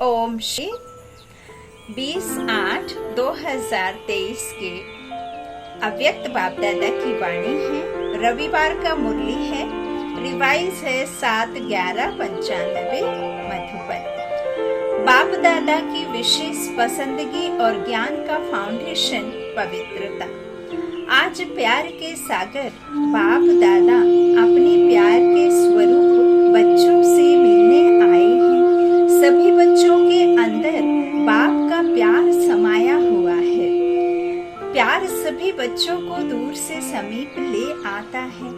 ओम श्री 20/8/2023 के अव्यक्त बाप दादा की वाणी है। रविवार का मुरली है। रिवाइज है 7/11/95 मधुबन। बाप दादा की विशेष पसंदगी और ज्ञान का फाउंडेशन पवित्रता। आज प्यार के सागर बाप दादा अपने प्यार के स्वरूप बच्चों से मिलने आए हैं। सभी बच्चों के अंदर बाप का प्यार समाया हुआ है। प्यार सभी बच्चों को दूर से समीप ले आता है।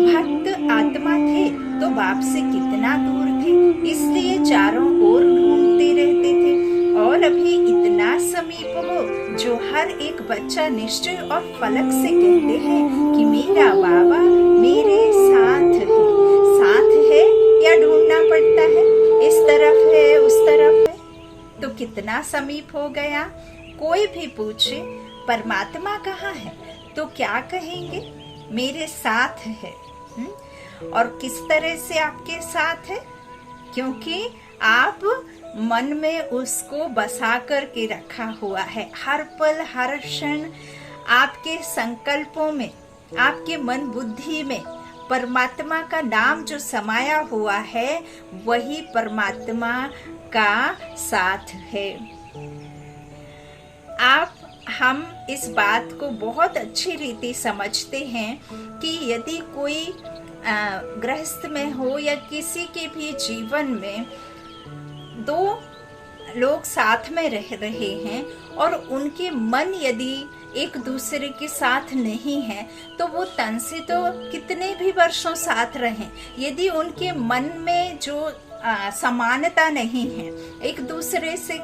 भक्त आत्मा थे तो बाप से कितना दूर थे, इसलिए चारों ओर ढूंढते रहते थे। और अभी इतना समीप हो जो हर एक बच्चा निश्चय और फलक से कहते हैं कि मेरा बाबा मेरे साथ है। साथ है या ढूंढना पड़ता है, इस तरफ है उस तरफ है, तो कितना समीप हो गया। कोई भी पूछे परमात्मा कहाँ है तो क्या कहेंगे, मेरे साथ है। और किस तरह से आपके साथ है, क्योंकि आप मन में उसको बसा कर के रखा हुआ है। हर पल हर क्षण आपके संकल्पों में, आपके मन बुद्धि में परमात्मा का नाम जो समाया हुआ है वही परमात्मा का साथ है। हम इस बात को बहुत अच्छी रीति समझते हैं कि यदि कोई गृहस्थ में हो या किसी के भी जीवन में दो लोग साथ में रह रहे हैं और उनके मन यदि एक दूसरे के साथ नहीं है तो वो तन से तो कितने भी वर्षों साथ रहें, यदि उनके मन में जो समानता नहीं है, एक दूसरे से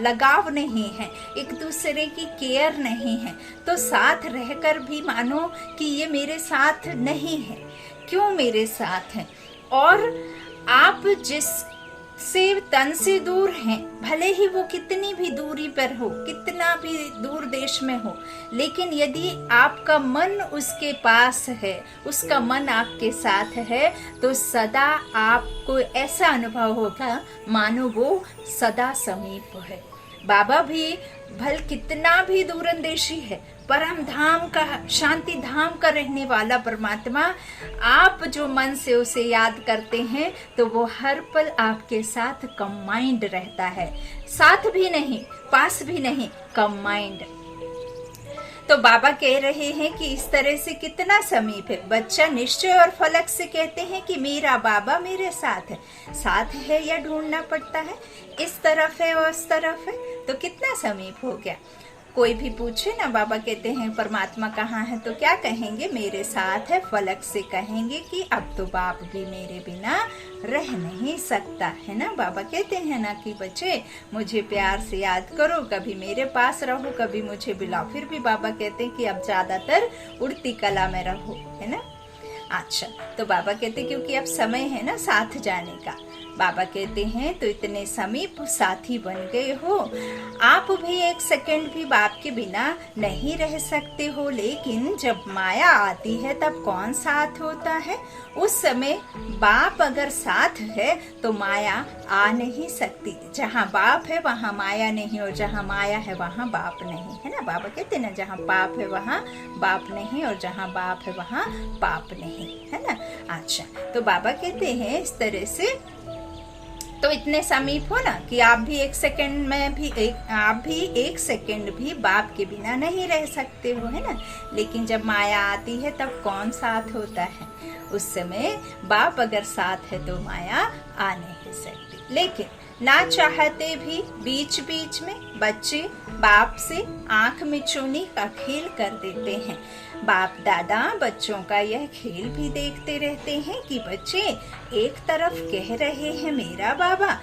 लगाव नहीं है, एक दूसरे की केयर नहीं है, तो साथ रहकर भी मानो कि ये मेरे साथ नहीं है। क्यों मेरे साथ है? और आप जिस से तन से दूर हैं, भले ही वो कितनी भी दूरी पर हो, कितना भी दूर देश में हो, लेकिन यदि आपका मन उसके पास है, उसका मन आपके साथ है, तो सदा आपको ऐसा अनुभव होगा मानो वो सदा समीप है। बाबा भी भल कितना भी दूरंदेशी है, परम धाम का, शांति धाम का रहने वाला परमात्मा, आप जो मन से उसे याद करते हैं तो वो हर पल आपके साथ कंबाइंड रहता है। साथ भी नहीं, पास भी नहीं, कंबाइंड। तो बाबा कह रहे हैं कि इस तरह से कितना समीप है। बच्चा निश्चय और फलक से कहते हैं कि मेरा बाबा मेरे साथ है। साथ है या ढूंढना पड़ता है, इस तरफ है और उस तरफ है, तो कितना समीप हो गया। कोई भी पूछे ना, बाबा कहते हैं परमात्मा कहाँ है तो क्या कहेंगे, मेरे साथ है। फलक से कहेंगे कि अब तो बाप भी मेरे बिना रह नहीं सकता है ना। बाबा कहते हैं ना कि बच्चे मुझे प्यार से याद करो, कभी मेरे पास रहो, कभी मुझे बुलाओ। फिर भी बाबा कहते हैं कि अब ज्यादातर उड़ती कला में रहो, है ना। अच्छा, तो बाबा कहते हैं क्योंकि अब समय है ना साथ जाने का। बाबा कहते हैं तो इतने समीप साथी बन गए हो, आप भी एक सेकंड भी बाप के बिना नहीं रह सकते हो। लेकिन जब माया आती है तब कौन साथ होता है? उस समय बाप अगर साथ है तो माया आ नहीं सकती। जहाँ बाप है वहाँ माया नहीं, और जहाँ माया है वहाँ बाप नहीं, है ना। बाबा कहते हैं ना, जहाँ पाप है वहाँ बाप नहीं, और जहाँ बाप है वहाँ पाप नहीं, है ना। अच्छा, तो बाबा कहते हैं इस तरह से तो इतने समीप हो ना कि आप भी एक सेकंड भी बाप के बिना नहीं रह सकते हो, है ना। लेकिन जब माया आती है तब कौन साथ होता है? उस समय बाप अगर साथ है तो माया आ नहीं सकती। लेकिन ना चाहते भी बीच बीच में बच्चे बाप से आंख मिचौनी का खेल कर देते हैं। बाप दादा बच्चों का यह खेल भी देखते रहते हैं कि बच्चे एक तरफ कह रहे हैं मेरा बाबा,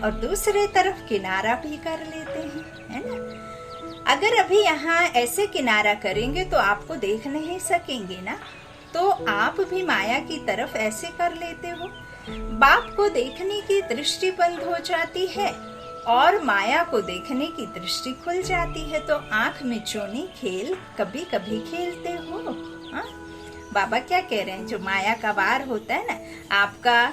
और दूसरे तरफ किनारा भी कर लेते हैं, है ना। अगर अभी यहाँ ऐसे किनारा करेंगे तो आपको देख नहीं सकेंगे ना, तो आप भी माया की तरफ ऐसे कर लेते हो। बाप को देखने की दृष्टि बंद हो जाती है और माया को देखने की दृष्टि खुल जाती है, तो आंख मिचौनी खेल कभी कभी खेलते हो। हाँ, बाबा क्या कह रहे हैं, जो माया का वार होता है ना, आपका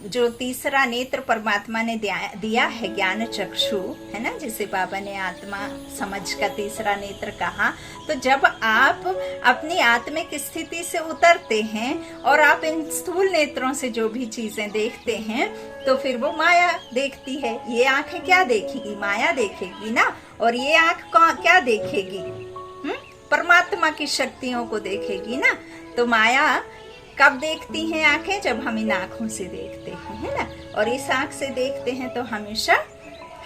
जो तीसरा नेत्र परमात्मा ने दिया है, ज्ञान चक्षु, है ना, जिसे बाबा ने आत्मा समझ का तीसरा नेत्र कहा। तो जब आप अपनी आत्मिक स्थिति से उतरते हैं और आप इन स्थूल नेत्रों से जो भी चीजें देखते हैं, तो फिर वो माया देखती है। ये आंखें क्या देखेगी? माया देखेगी ना। और ये आंख क्या देखेगी? परमात्मा की शक्तियों को देखेगी ना। तो माया कब देखती हैं आंखें? जब हम इन आंखों से देखते हैं, है ना। और इस आंख से देखते हैं तो हमेशा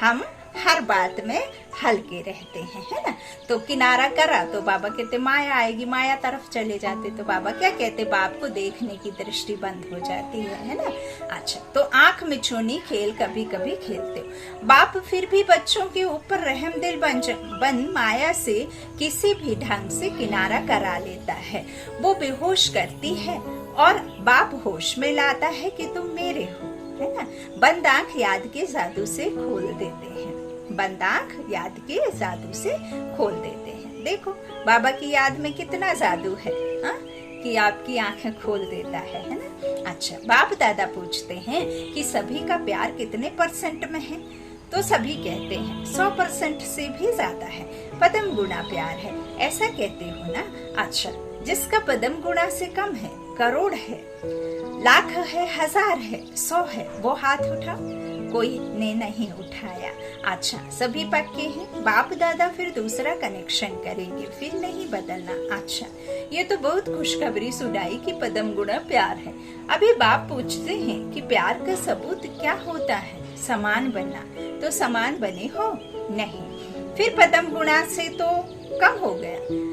हम हर बात में हल्के रहते हैं, है ना। तो किनारा करा तो बाबा कहते माया आएगी, माया तरफ चले जाते। तो बाबा क्या कहते? बाप को देखने की दृष्टि बंद हो जाती है ना। अच्छा, तो आंख मिचोनी खेल कभी कभी खेलते हो। बाप फिर भी बच्चों के ऊपर रहमदिल बन माया से किसी भी ढंग से किनारा करा लेता है। वो बेहोश करती है और बाप होश में लाता है कि तुम मेरे हो, है ना। बंद आंख याद के जादू से खोल देते हैं। बंद आंख याद के जादू से खोल देते हैं। देखो बाबा की याद में कितना जादू है, हा? कि आपकी आंखें खोल देता है ना। अच्छा, बाप दादा पूछते हैं कि सभी का प्यार कितने परसेंट में है? तो सभी कहते हैं 100% से भी ज्यादा है, पदम गुना प्यार है, ऐसा कहते हो ना। अच्छा, जिसका पदम गुना से कम है, करोड़ है, लाख है, 1000 है, 100 है, वो हाथ उठाओ। कोई ने नहीं उठाया। अच्छा, सभी पक्के हैं। बाप दादा फिर दूसरा कनेक्शन करेंगे, फिर नहीं बदलना। अच्छा, ये तो बहुत खुशखबरी सुनाई कि पदम गुणा प्यार है। अभी बाप पूछते हैं कि प्यार का सबूत क्या होता है? समान बनना। तो समान बने हो? नहीं। फिर पदम गुणा से तो कम हो गया।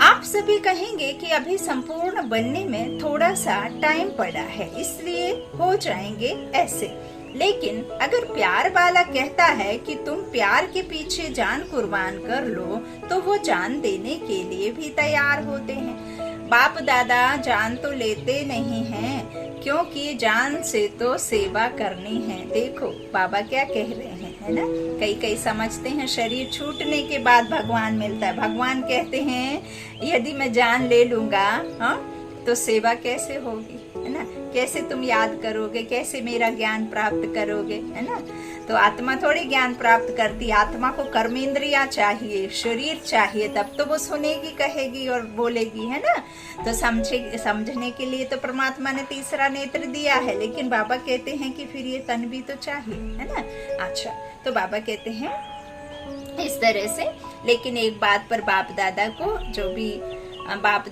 आप सभी कहेंगे कि अभी संपूर्ण बनने में थोड़ा सा टाइम पड़ा है, इसलिए हो जाएंगे ऐसे। लेकिन अगर प्यार वाला कहता है कि तुम प्यार के पीछे जान कुर्बान कर लो, तो वो जान देने के लिए भी तैयार होते हैं। बाप दादा जान तो लेते नहीं हैं, क्योंकि जान से तो सेवा करनी है। देखो बाबा क्या कह रहे हैं, है ना। कई समझते हैं शरीर छूटने के बाद भगवान मिलता है। भगवान कहते हैं यदि मैं जान ले लूंगा, हाँ, तो सेवा कैसे होगी, है ना। कैसे तुम याद करोगे, कैसे मेरा ज्ञान प्राप्त करोगे, है ना। तो आत्मा थोड़ी ज्ञान प्राप्त करती। आत्मा को कर्मेंद्रियां चाहिए, शरीर चाहिए, तब तो वो सुनेगी, कहेगी और बोलेगी, है ना। तो समझने के लिए तो परमात्मा ने तीसरा नेत्र दिया है, लेकिन बाबा कहते हैं कि फिर ये तन भी तो चाहिए, है ना। अच्छा, तो बाबा कहते हैं इस तरह से। लेकिन एक बात पर बाप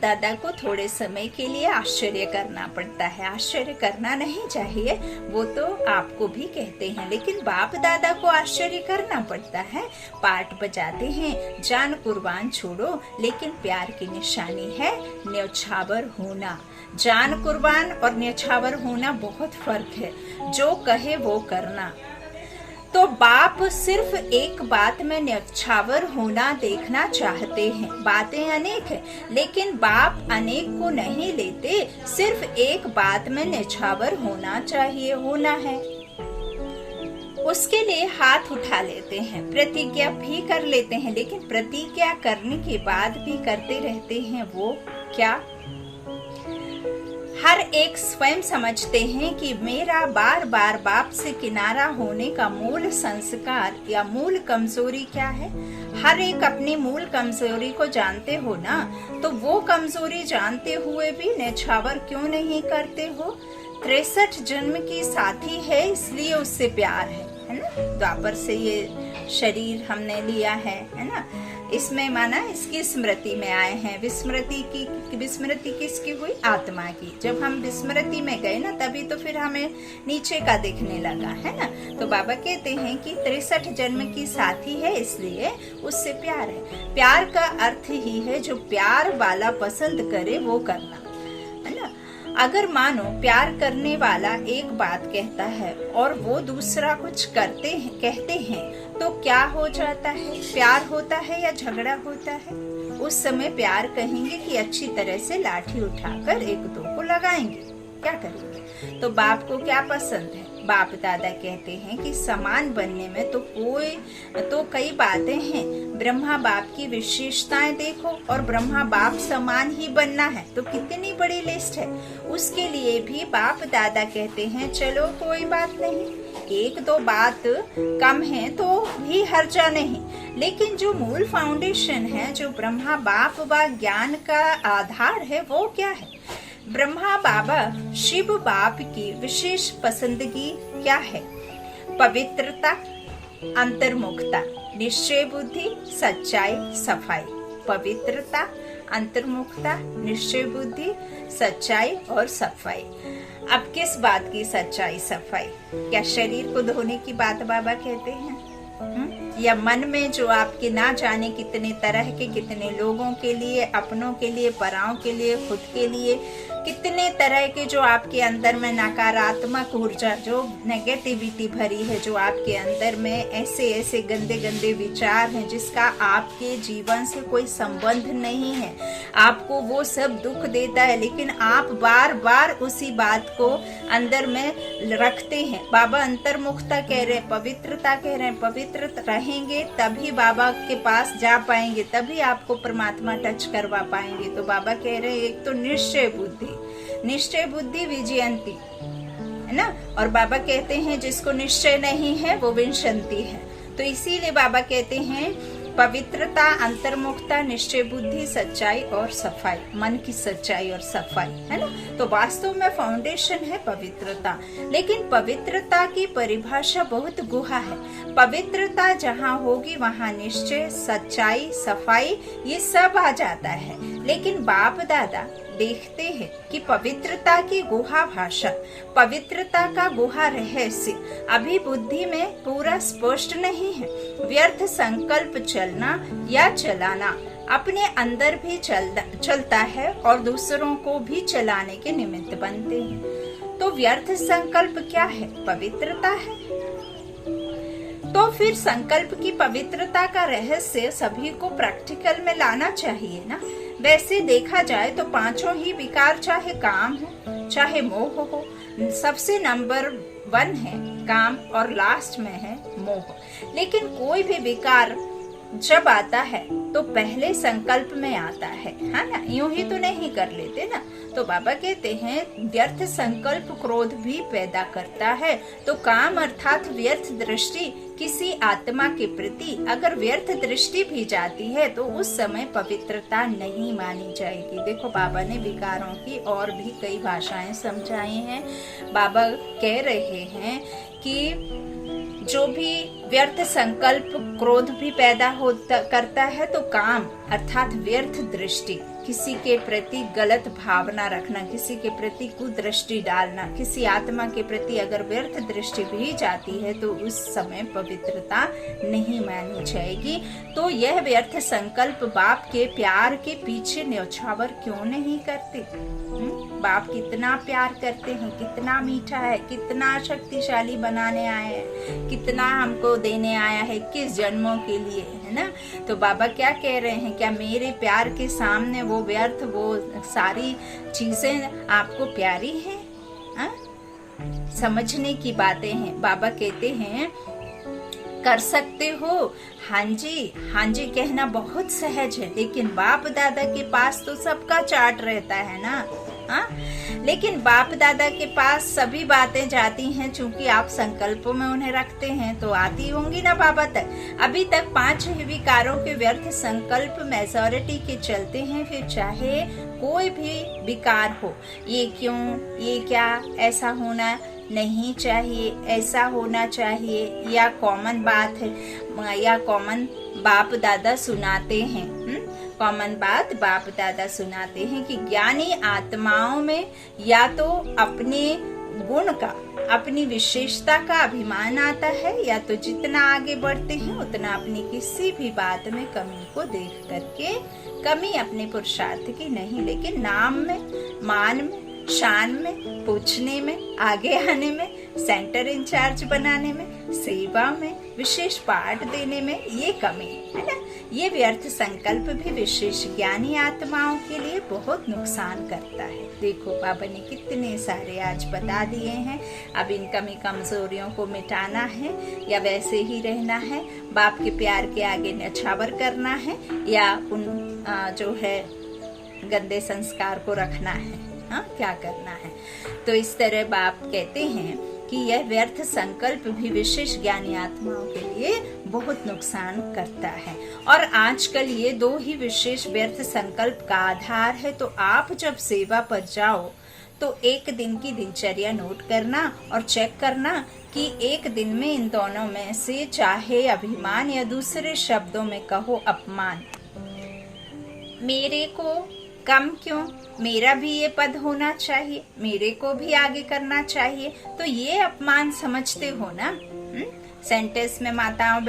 दादा को थोड़े समय के लिए आश्चर्य करना पड़ता है। आश्चर्य करना नहीं चाहिए, वो तो आपको भी कहते हैं, लेकिन बाप दादा को आश्चर्य करना पड़ता है। पाठ बजाते हैं, जान कुर्बान छोड़ो, लेकिन प्यार की निशानी है न्यौछावर होना। जान कुर्बान और न्यौछावर होना बहुत फर्क है। जो कहे वो करना। तो बाप सिर्फ एक बात में न्यौछावर होना देखना चाहते हैं। बातें अनेक है, लेकिन बाप अनेक को नहीं लेते, सिर्फ एक बात में न्यौछावर होना चाहिए, होना है। उसके लिए हाथ उठा लेते हैं, प्रतिज्ञा भी कर लेते हैं, लेकिन प्रतिज्ञा करने के बाद भी करते रहते हैं। वो क्या? हर एक स्वयं समझते हैं कि मेरा बार बार बाप से किनारा होने का मूल संस्कार या मूल कमजोरी क्या है। हर एक अपनी मूल कमजोरी को जानते हो ना, तो वो कमजोरी जानते हुए भी न्यौछावर क्यों नहीं करते हो? 63 जन्म की साथी है, इसलिए उससे प्यार है ना। द्वापर से ये शरीर हमने लिया है ना। इसमें माना इसकी स्मृति में आए हैं। विस्मृति किसकी हुई? आत्मा की। जब हम विस्मृति में गए ना, तभी तो फिर हमें नीचे का दिखने लगा, है ना। तो बाबा कहते हैं कि 63 जन्म की साथी है, इसलिए उससे प्यार है। प्यार का अर्थ ही है जो प्यार वाला पसंद करे वो करना, है ना। अगर मानो प्यार करने वाला एक बात कहता है और वो दूसरा कुछ कहते हैं, तो क्या हो जाता है? प्यार होता है या झगड़ा होता है? उस समय प्यार कहेंगे कि अच्छी तरह से लाठी उठाकर एक दो को लगाएंगे। क्या करेंगे? तो बाप को क्या पसंद है? बाप दादा कहते हैं कि समान बनने में तो कई बातें हैं। ब्रह्मा बाप की विशेषताएं देखो और ब्रह्मा बाप समान ही बनना है तो कितनी बड़ी लिस्ट है। उसके लिए भी बाप दादा कहते हैं चलो कोई बात नहीं, एक दो बात कम है तो भी हर्जा नहीं, लेकिन जो मूल फाउंडेशन है, जो ब्रह्मा बाप व ज्ञान का आधार है, वो क्या है? ब्रह्मा बाबा शिव बाप की विशेष पसंदगी क्या है? पवित्रता, अंतर्मुखता, निश्चय बुद्धि, सच्चाई, सफाई। पवित्रता, अंतर्मुखता, निश्चय बुद्धि, सच्चाई और सफाई। अब किस बात की सच्चाई सफाई? क्या शरीर को धोने की बात बाबा कहते हैं? या मन में जो आपके ना जाने कितने तरह के, कितने लोगों के लिए, अपनों के लिए, पराओं के लिए, खुद के लिए, कितने तरह के जो आपके अंदर में नकारात्मक ऊर्जा, जो नेगेटिविटी भरी है, जो आपके अंदर में ऐसे ऐसे गंदे गंदे विचार हैं जिसका आपके जीवन से कोई संबंध नहीं है, आपको वो सब दुख देता है, लेकिन आप बार बार उसी बात को अंदर में रखते हैं। बाबा अंतर्मुखता कह रहे हैं, पवित्रता कह रहे हैं। पवित्र रहेंगे तभी बाबा के पास जा पाएंगे, तभी आपको परमात्मा टच करवा पाएंगे। तो बाबा कह रहे हैं एक तो निश्चय बुद्धि, निश्चय बुद्धि विजयंती है ना, और बाबा कहते हैं जिसको निश्चय नहीं है वो विंशंति है। तो इसीलिए बाबा कहते हैं पवित्रता, अंतर्मुखता, निश्चय बुद्धि, सच्चाई और सफाई, मन की सच्चाई और सफाई, है ना। तो वास्तव में फाउंडेशन है पवित्रता, लेकिन पवित्रता की परिभाषा बहुत गुहा है। पवित्रता जहाँ होगी वहाँ निश्चय, सच्चाई, सफाई ये सब आ जाता है, लेकिन बाप दादा देखते हैं कि पवित्रता की गुहा भाषा, पवित्रता का गुहा रहस्य अभी बुद्धि में पूरा स्पष्ट नहीं है। व्यर्थ संकल्प चलना या चलाना अपने अंदर भी चलता है और दूसरों को भी चलाने के निमित्त बनते हैं। तो व्यर्थ संकल्प क्या है? पवित्रता है। तो फिर संकल्प की पवित्रता का रहस्य सभी को प्रैक्टिकल में लाना चाहिए ना। वैसे देखा जाए तो पांचों ही विकार, चाहे काम हो चाहे मोह हो, सबसे नंबर 1 है काम और लास्ट में है मोह। लेकिन कोई भी विकार जब आता है तो पहले संकल्प में आता है ना, यूं ही तो नहीं कर लेते ना। तो बाबा कहते हैं व्यर्थ संकल्प क्रोध भी पैदा करता है। तो काम अर्थात व्यर्थ दृष्टि किसी आत्मा के प्रति अगर व्यर्थ दृष्टि भी जाती है तो उस समय पवित्रता नहीं मानी जाएगी। देखो बाबा ने विकारों की और भी कई भाषाएं समझाई हैं। बाबा कह रहे हैं कि जो भी व्यर्थ संकल्प क्रोध भी पैदा करता है तो काम अर्थात व्यर्थ दृष्टि, किसी के प्रति गलत भावना रखना, किसी के प्रति कुदृष्टि डालना, किसी आत्मा के प्रति अगर व्यर्थ दृष्टि भी जाती है तो उस समय पवित्रता नहीं मानी जाएगी। तो यह व्यर्थ संकल्प बाप के प्यार के पीछे न्यौछावर क्यों नहीं करते? बाप कितना प्यार करते हैं, कितना मीठा है, कितना शक्तिशाली बनाने आए हैं, कितना हमको देने आया है, किस जन्मों के लिए, है ना। तो बाबा क्या कह रहे हैं, क्या मेरे प्यार के सामने वो व्यर्थ, वो सारी चीजें आपको प्यारी हैं? समझने की बातें हैं। बाबा कहते हैं कर सकते हो, हाँ जी कहना बहुत सहज है, लेकिन बाप दादा के पास तो सबका चार्ट रहता है ना। लेकिन बाप दादा के पास सभी बातें जाती हैं, चूंकि आप संकल्पों में उन्हें रखते हैं तो आती होंगी ना बाबा तक। अभी तक 5 विकारों के व्यर्थ संकल्प मेजॉरिटी के चलते हैं। फिर चाहे कोई भी विकार हो, ये क्यों, ये क्या, ऐसा होना नहीं चाहिए, ऐसा होना चाहिए, या कॉमन बात है, या कॉमन बाप दादा सुनाते हैं। कॉमन बात बाप दादा सुनाते हैं कि ज्ञानी आत्माओं में या तो अपने गुण का, अपनी विशेषता का अभिमान आता है, या तो जितना आगे बढ़ते हैं उतना अपनी किसी भी बात में कमी को देख करके, कमी अपने पुरुषार्थ की नहीं लेकिन नाम में, मान में, शान में, पूछने में, आगे आने में, सेंटर इंचार्ज बनाने में, सेवा में, विशेष पाठ देने में ये कमी है ना। ये व्यर्थ संकल्प भी विशेष ज्ञानी आत्माओं के लिए बहुत नुकसान करता है। देखो बाबा ने कितने सारे आज बता दिए हैं। अब इन कमी कमजोरियों को मिटाना है या वैसे ही रहना है, बाप के प्यार के आगे न्यौछावर करना है या उन जो है गंदे संस्कार को रखना है, हाँ क्या करना है। तो इस तरह बाप कहते हैं कि यह व्यर्थ संकल्प भी विशेष ज्ञानी आत्माओं के लिए बहुत नुकसान करता है। और आजकल ये दो ही विशेष व्यर्थ संकल्प का आधार है। तो आप जब सेवा पर जाओ तो एक दिन की दिनचर्या नोट करना और चेक करना कि एक दिन में इन दोनों में से चाहे अभिमान या दूसरे शब्दों में कहो अपमान, मेरे को कम क्यों, मेरा भी ये पद होना चाहिए, मेरे को भी आगे करना चाहिए, तो ये अपमान समझते हो ना। सेंटेंस में माताओं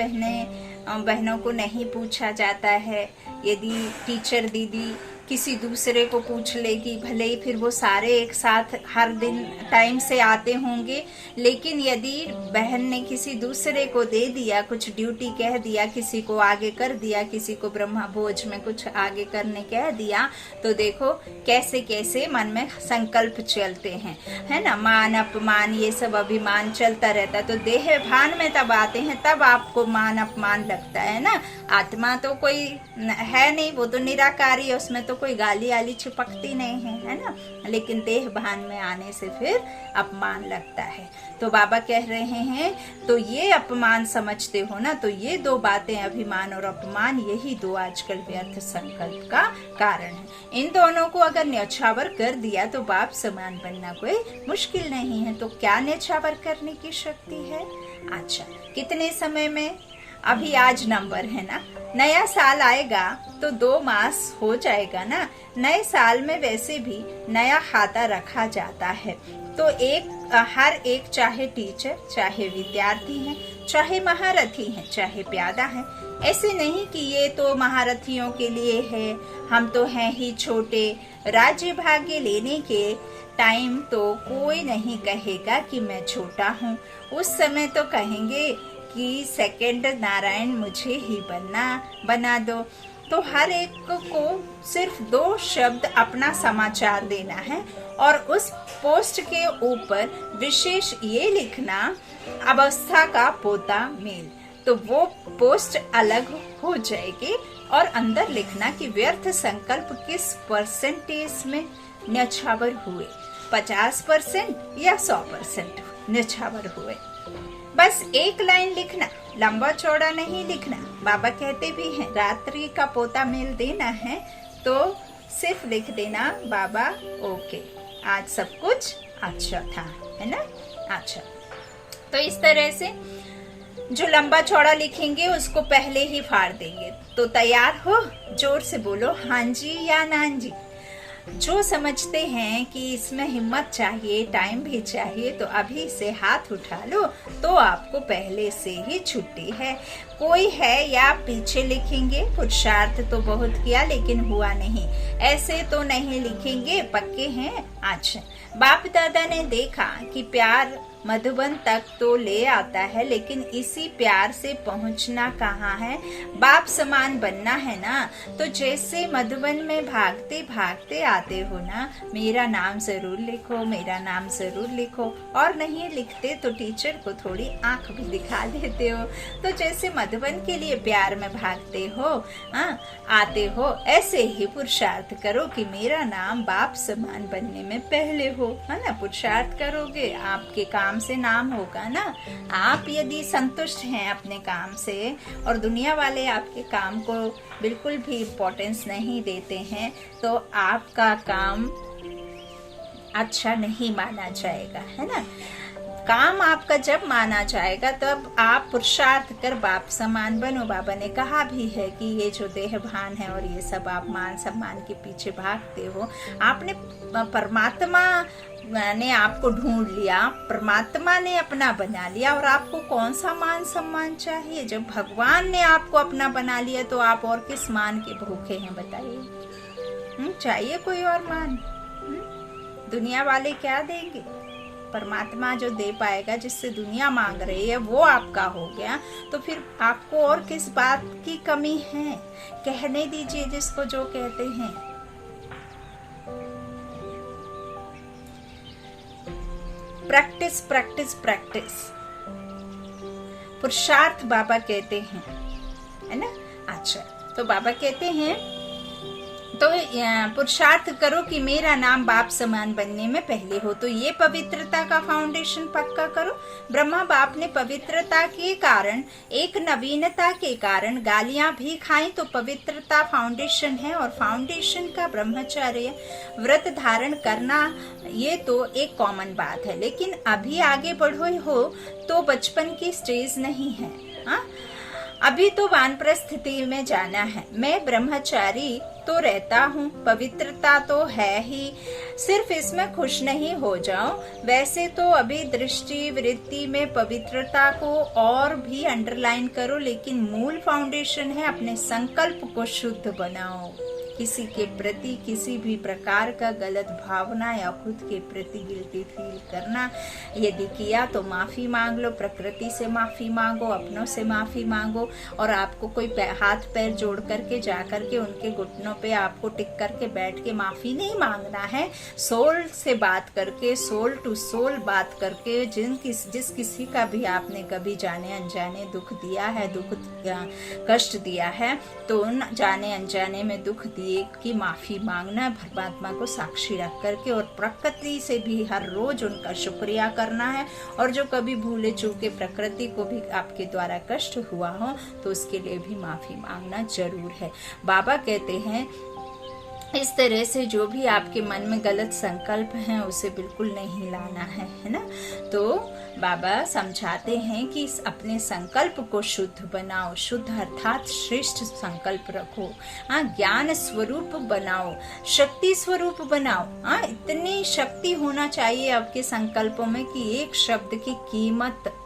बहनों को नहीं पूछा जाता है। यदि टीचर दीदी किसी दूसरे को पूछ लेगी, भले ही फिर वो सारे एक साथ हर दिन टाइम से आते होंगे, लेकिन यदि बहन ने किसी दूसरे को दे दिया, कुछ ड्यूटी कह दिया, किसी को आगे कर दिया, किसी को ब्रह्मा भोज में कुछ आगे करने कह दिया, तो देखो कैसे कैसे मन में संकल्प चलते हैं, है ना। मान अपमान ये सब अभिमान चलता रहता, तो देह भान में तब आते हैं, तब आपको मान अपमान लगता है ना। आत्मा तो कोई है नहीं, वो तो निराकारी है, उसमें तो कोई गाली आली चिपकती नहीं है ना। लेकिन देह भान में आने से फिर अपमान लगता है। तो बाबा कह रहे हैं तो ये अपमान समझते हो ना, तो ये दो बातें, अभिमान और अपमान, यही दो आजकल व्यर्थ संकल्प का कारण है। इन दोनों को अगर न्यौछावर कर दिया तो बाप समान बनना कोई मुश्किल नहीं है। तो क्या न्यौछावर करने की शक्ति है? अच्छा, कितने समय में? अभी आज नंबर है ना, नया साल आएगा तो 2 मास हो जाएगा ना। नए साल में वैसे भी नया खाता रखा जाता है। तो हर एक, चाहे टीचर, चाहे विद्यार्थी है, चाहे महारथी है, चाहे प्यादा है, ऐसे नहीं कि ये तो महारथियों के लिए है, हम तो हैं ही छोटे। राज्य भाग्य लेने के टाइम तो कोई नहीं कहेगा कि मैं छोटा हूँ। उस समय तो कहेंगे कि सेकंड नारायण मुझे ही बना दो। तो हर एक को सिर्फ 2 शब्द अपना समाचार देना है और उस पोस्ट के ऊपर विशेष ये लिखना, अवस्था का पोता मेल। तो वो पोस्ट अलग हो जाएगी और अंदर लिखना कि व्यर्थ संकल्प किस परसेंटेज में न्यौछावर हुए, 50% या 100% न्यौछावर हुए। बस एक लाइन लिखना, लंबा चौड़ा नहीं लिखना। बाबा कहते भी हैं रात्रि का पोता मेल देना है तो सिर्फ लिख देना बाबा ओके, आज सब कुछ अच्छा था, है ना। अच्छा, तो इस तरह से जो लंबा चौड़ा लिखेंगे उसको पहले ही फाड़ देंगे। तो तैयार हो? जोर से बोलो हाँ जी या ना जी। जो समझते हैं कि इसमें हिम्मत चाहिए, टाइम भी चाहिए, तो अभी से हाथ उठा लो, तो आपको पहले से ही छुट्टी है। कोई है या पीछे लिखेंगे पुरुषार्थ तो बहुत किया लेकिन हुआ नहीं, ऐसे तो नहीं लिखेंगे, पक्के हैं। अच्छा, बाप दादा ने देखा कि प्यार मधुबन तक तो ले आता है, लेकिन इसी प्यार से पहुंचना कहाँ है? बाप समान बनना है ना। तो जैसे मधुबन में भागते भागते आते हो ना, मेरा नाम जरूर लिखो, मेरा नाम जरूर लिखो, और नहीं लिखते तो टीचर को थोड़ी आंख भी दिखा देते हो। तो जैसे मधुबन के लिए प्यार में भागते हो, आते हो, ऐसे ही पुरुषार्थ करो कि मेरा नाम बाप समान बनने में पहले हो, है ना। पुरुषार्थ करोगे, आपके काम से नाम होगा ना। आप यदि संतुष्ट हैं अपने काम से और दुनिया वाले आपके काम को बिल्कुल भी इम्पोर्टेंस नहीं देते हैं, तो आपका काम अच्छा नहीं माना जाएगा, है ना। काम आपका जब माना जाएगा तब आप पुरुषार्थ कर बाप समान बनो। बाबा ने कहा भी है कि ये जो देह भान है और ये सब आप मान सम्मान के पीछे भागते हो, आपने परमात्मा ने आपको ढूंढ लिया, परमात्मा ने अपना बना लिया, और आपको कौन सा मान सम्मान चाहिए? जब भगवान ने आपको अपना बना लिया तो आप और किस मान के भूखे हैं बताइए? चाहिए कोई और मान? दुनिया वाले क्या देंगे? परमात्मा जो दे पाएगा, जिससे दुनिया मांग रही है वो आपका हो गया, तो फिर आपको और किस बात की कमी है? कहने दीजिए जिसको जो कहते हैं। प्रैक्टिस प्रैक्टिस प्रैक्टिस, पुरुषार्थ बाबा कहते हैं, है ना। अच्छा, तो बाबा कहते हैं तो पुरुषार्थ करो कि मेरा नाम बाप समान बनने में पहले हो। तो ये पवित्रता का फाउंडेशन पक्का करो। ब्रह्मा बाप ने पवित्रता के कारण, एक नवीनता के कारण गालियां भी खाई, तो पवित्रता फाउंडेशन है। और फाउंडेशन का ब्रह्मचर्य व्रत धारण करना ये तो एक कॉमन बात है, लेकिन अभी आगे बढ़ो हो तो बचपन की स्टेज नहीं है। हाँ, अभी तो वानप्रस्थ स्थिति में जाना है। मैं ब्रह्मचारी तो रहता हूँ, पवित्रता तो है ही, सिर्फ इसमें खुश नहीं हो जाओ। वैसे तो अभी दृष्टि वृत्ति में पवित्रता को और भी अंडरलाइन करो, लेकिन मूल फाउंडेशन है अपने संकल्प को शुद्ध बनाओ। किसी के प्रति किसी भी प्रकार का गलत भावना या खुद के प्रति गिल्टी फील करना, यदि किया तो माफी मांग लो, प्रकृति से माफी मांगो, अपनों से माफी मांगो। और आपको कोई हाथ पैर जोड़ करके जा करके उनके घुटनों पे आपको टिक करके बैठ के माफी नहीं मांगना है। सोल से बात करके, सोल टू सोल बात करके, जिस किसी का भी आपने कभी जाने अनजाने दुख दिया है, दुख कष्ट दिया है, तो उन जाने अनजाने में दुख दिए की माफी मांगना, परमात्मा को साक्षी रख करके, और प्रकृति से भी हर रोज उनका शुक्रिया करना है। और जो कभी भूले चूके प्रकृति को भी आपके द्वारा कष्ट हुआ हो तो उसके लिए भी माफी मांगना जरूर है। बाबा कहते हैं इस तरह से जो भी आपके मन में गलत संकल्प हैं उसे बिल्कुल नहीं लाना है ना। तो बाबा समझाते हैं कि अपने संकल्प को शुद्ध बनाओ, शुद्ध अर्थात श्रेष्ठ संकल्प रखो। हाँ, ज्ञान स्वरूप बनाओ, शक्ति स्वरूप बनाओ। हाँ, इतनी शक्ति होना चाहिए आपके संकल्पों में कि एक शब्द की कीमत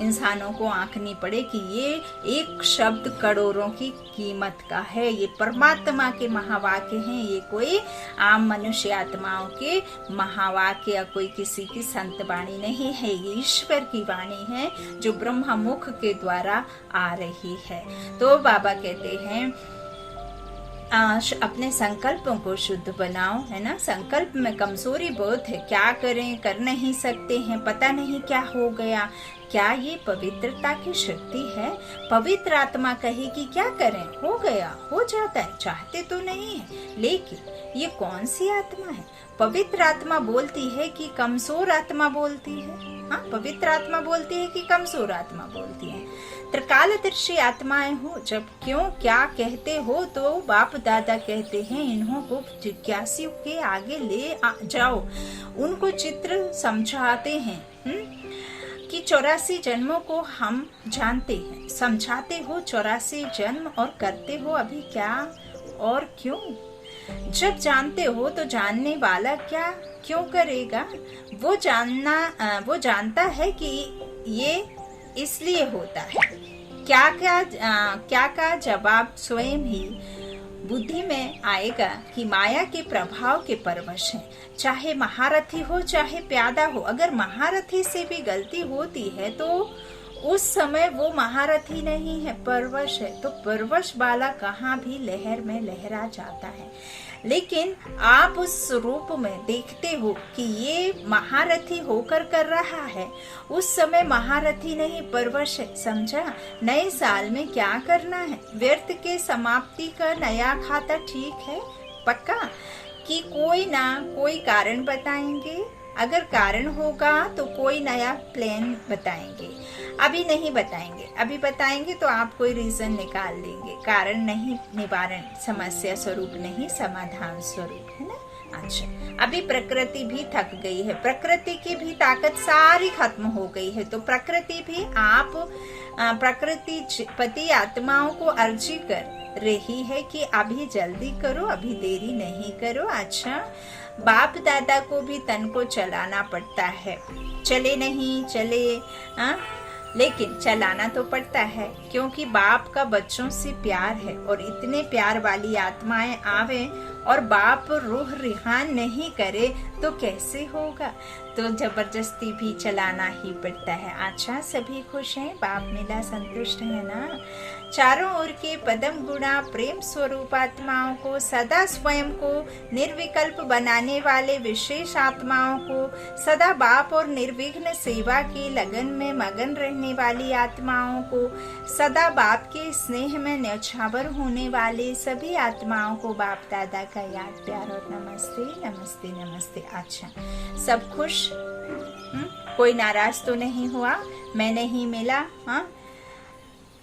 इंसानों को आंकनी पड़े कि ये एक शब्द करोड़ों की कीमत का है। ये परमात्मा के महावाक्य हैं, ये कोई आम मनुष्य आत्माओं के महावाक्य या कोई किसी की संत वाणी नहीं है, ये ईश्वर की वाणी है जो ब्रह्म मुख के द्वारा आ रही है। तो बाबा कहते हैं अपने संकल्पों को शुद्ध बनाओ, है ना। संकल्प में कमजोरी बहुत है, क्या करें, कर नहीं सकते हैं, पता नहीं क्या हो गया। क्या ये पवित्रता की शक्ति है? पवित्र आत्मा कहेगी क्या करें, हो गया, हो जाता है, चाहते तो नहीं है। लेकिन ये कौन सी आत्मा है? पवित्र आत्मा बोलती है कि कमजोर आत्मा बोलती है? हाँ, पवित्र आत्मा बोलती है कि कमजोर आत्मा बोलती है? त्रिकालदर्शी आत्माएं हो, जब क्यों क्या कहते हो तो बाप दादा कहते हैं इन्हों को जिज्ञासु के आगे ले जाओ, उनको चित्र समझाते हैं कि 84 जन्मों को हम जानते हैं, समझाते हो 84 जन्म और करते हो अभी क्या और क्यों। जब जानते हो तो जानने वाला क्या क्यों करेगा? वो जानता है कि ये इसलिए होता है। क्या का जवाब स्वयं ही बुद्धि में आएगा कि माया के प्रभाव के परवश है। चाहे महारथी हो चाहे प्यादा हो, अगर महारथी से भी गलती होती है तो उस समय वो महारथी नहीं है, परवश है। तो परवश वाला कहाँ भी लहर में लहरा जाता है। लेकिन आप उस रूप में देखते हो कि ये महारथी होकर कर रहा है, उस समय महारथी नहीं परवश है, समझा। नए साल में क्या करना है? व्यर्थ के समाप्ति का नया खाता ठीक है पक्का कि कोई ना कोई कारण बताएंगे। अगर कारण होगा तो कोई नया प्लान बताएंगे, अभी नहीं बताएंगे। अभी बताएंगे तो आप कोई रीजन निकाल लेंगे। कारण नहीं, निवारण समस्या स्वरूप नहीं, समाधान स्वरूप, है ना। अच्छा, अभी प्रकृति भी थक गई है, प्रकृति की भी ताकत सारी खत्म हो गई है, तो प्रकृति भी आप प्रकृति पति आत्माओं को अर्जी कर रही है कि अभी जल्दी करो, अभी देरी नहीं करो। अच्छा, बाप दादा को भी तन को चलाना पड़ता है, चले नहीं चले, लेकिन चलाना तो पड़ता है क्योंकि बाप का बच्चों से प्यार है और इतने प्यार वाली आत्माएं आवे और बाप रूह रिहान नहीं करे तो कैसे होगा। तो जबरदस्ती भी चलाना ही पड़ता है। अच्छा, सभी खुश हैं, बाप मिला संतुष्ट है ना। चारों ओर के पदम गुणा प्रेम स्वरूप आत्माओं को, सदा स्वयं को निर्विकल्प बनाने वाले विशेष आत्माओं को, सदा बाप और निर्विघ्न सेवा की लगन में मगन रहने वाली आत्माओं को, सदा बाप के स्नेह में न्यौछावर होने वाले सभी आत्माओं को बाप दादा का याद प्यार और नमस्ते नमस्ते नमस्ते। अच्छा, सब खुश? कोई नाराज तो नहीं हुआ? मैं नहीं मिला? हाँ,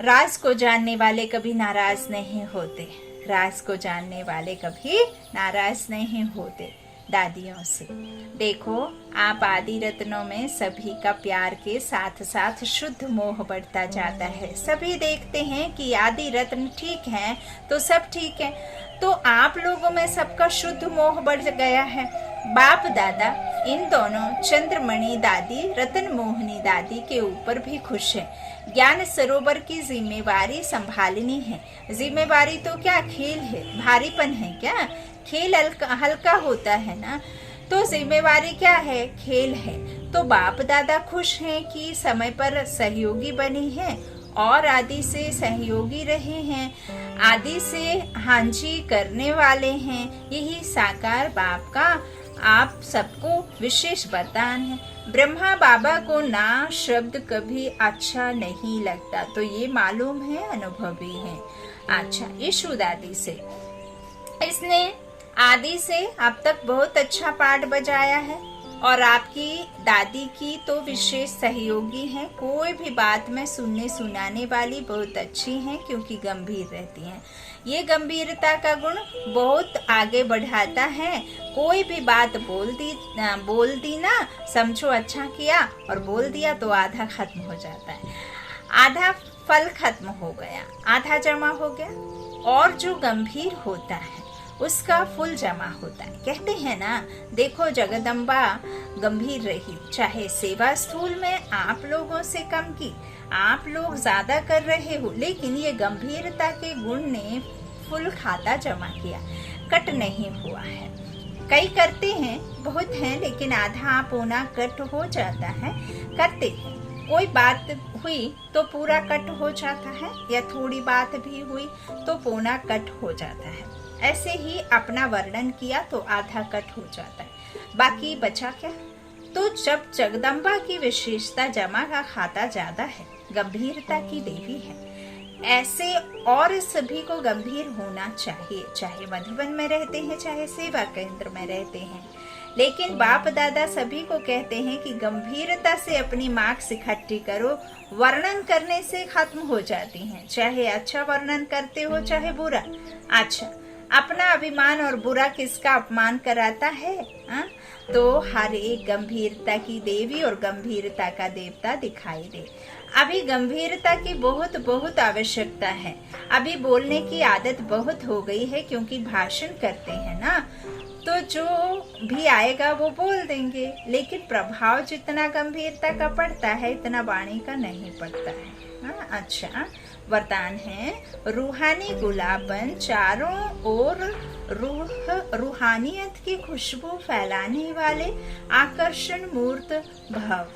राज को जानने वाले कभी नाराज नहीं होते। राज को जानने वाले कभी नाराज नहीं होते दादियों से। देखो, आप आदि रत्नों में सभी का प्यार के साथ साथ शुद्ध मोह बढ़ता जाता है। सभी देखते हैं कि आदि रत्न ठीक है तो सब ठीक है, तो आप लोगों में सबका शुद्ध मोह बढ़ गया है। बाप दादा इन दोनों चंद्रमणि दादी, रतन मोहनी दादी के ऊपर भी खुश है। ज्ञान सरोवर की जिम्मेवारी संभालनी है। जिम्मेवारी तो क्या खेल है, भारीपन है क्या? खेल हल्का होता है ना, तो जिम्मेवारी क्या है? खेल है। तो बाप दादा खुश हैं कि समय पर सहयोगी बने हैं और आदि से सहयोगी रहे हैं, आदि से हांजी करने वाले हैं। यही साकार बाप का आप सबको विशेष वरदान है। ब्रह्मा बाबा को ना शब्द कभी अच्छा नहीं लगता, तो ये मालूम है, अनुभवी है। अच्छा, यशु दादी से इसने आदि से अब तक बहुत अच्छा पाठ बजाया है और आपकी दादी की तो विशेष सहयोगी हैं। कोई भी बात में सुनने सुनाने वाली बहुत अच्छी हैं, क्योंकि गंभीर रहती हैं। ये गंभीरता का गुण बहुत आगे बढ़ाता है। कोई भी बात बोल दी ना, समझो अच्छा किया, और बोल दिया तो आधा खत्म हो जाता है। आधा फल खत्म हो गया, आधा जमा हो गया। और जो गंभीर होता है उसका फुल जमा होता है। कहते हैं ना, देखो जगदम्बा गंभीर रही, चाहे सेवा स्थूल में आप लोगों से कम की, आप लोग ज्यादा कर रहे हो, लेकिन ये गंभीरता के गुण ने फुल खाता जमा किया, कट नहीं हुआ है। कई करते हैं, बहुत हैं, लेकिन आधा पौना कट हो जाता है। करते हैं, कोई बात हुई तो पूरा कट हो जाता है, या थोड़ी बात भी हुई तो पौना कट हो जाता है। ऐसे ही अपना वर्णन किया तो आधा कट हो जाता है, बाकी बचा क्या? तो जब जगदम्बा की विशेषता जमा का खाता ज्यादा है, गंभीरता की देवी है, ऐसे और सभी को गंभीर होना चाहिए, चाहे मधुबन में रहते हैं, चाहे सेवा केंद्र में रहते हैं। लेकिन बाप दादा सभी को कहते हैं कि गंभीरता से अपनी मार्क्स इकट्ठी करो, वर्णन करने से खत्म हो जाती हैं। चाहे अच्छा वर्णन करते हो चाहे बुरा। अच्छा, अपना अभिमान और बुरा किसका अपमान कराता है? तो हर एक गंभीरता की देवी और गंभीरता का देवता दिखाई दे। अभी गंभीरता की बहुत बहुत आवश्यकता है। अभी बोलने की आदत बहुत हो गई है, क्योंकि भाषण करते हैं ना, तो जो भी आएगा वो बोल देंगे, लेकिन प्रभाव जितना गंभीरता का पड़ता है इतना वाणी का नहीं पड़ता है। अच्छा, वरदान है रूहानी गुलाबन, चारों ओर रूहानियत की खुशबू फैलाने वाले आकर्षण मूर्त भव।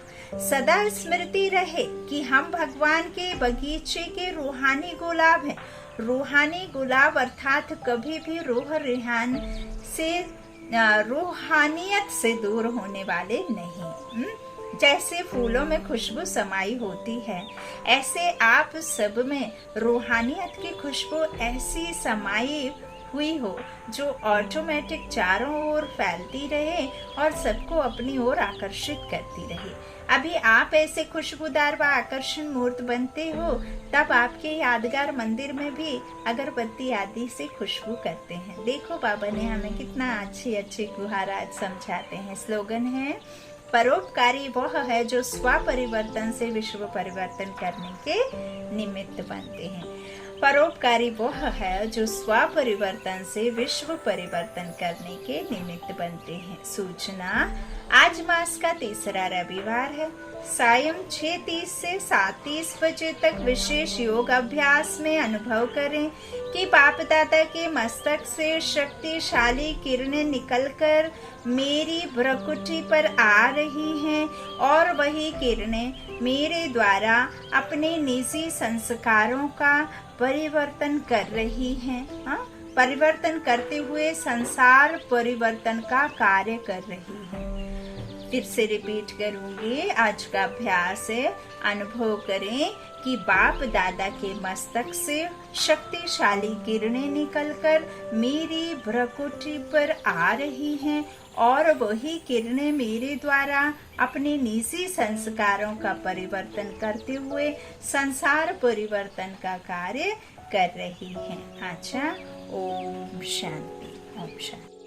सदा स्मृति रहे कि हम भगवान के बगीचे के रूहानी गुलाब हैं। रूहानी गुलाब अर्थात कभी भी रूहानियत से दूर होने वाले नहीं। जैसे फूलों में खुशबू समाई होती है, ऐसे आप सब में रूहानियत की खुशबू ऐसी समाई हुई हो जो ऑटोमेटिक चारों ओर फैलती रहे और सबको अपनी ओर आकर्षित करती रहे। अभी आप ऐसे खुशबूदार व आकर्षण मूर्त बनते हो, तब आपके यादगार मंदिर में भी अगरबत्ती आदि से खुशबू करते हैं। देखो बाबा ने हमें कितना अच्छे अच्छे गुहार आज समझाते हैं। स्लोगन है, परोपकारी वह है जो स्व परिवर्तन से विश्व परिवर्तन करने के निमित्त बनते हैं। परोपकारी वह है जो स्व परिवर्तन से विश्व परिवर्तन करने के निमित्त बनते हैं। सूचना, आज मास का तीसरा रविवार है। सायं 6:30 से 7:30 बजे तक विशेष योग अभ्यास में अनुभव करें कि बाप दादा के मस्तक से शक्तिशाली किरणें निकलकर मेरी भ्रुकुटी पर आ रही हैं और वही किरणें मेरे द्वारा अपने निजी संस्कारों का परिवर्तन कर रही हैं। परिवर्तन करते हुए संसार परिवर्तन का कार्य कर रही है। फिर से रिपीट करूंगी। आज का अभ्यास है, अनुभव करें कि बाप दादा के मस्तक से शक्तिशाली किरणें निकलकर मेरी भ्रुकुटी पर आ रही हैं और वही किरणें मेरे द्वारा अपने निजी संस्कारों का परिवर्तन करते हुए संसार परिवर्तन का कार्य कर रही हैं। अच्छा, ओम शांति, ओम शांति।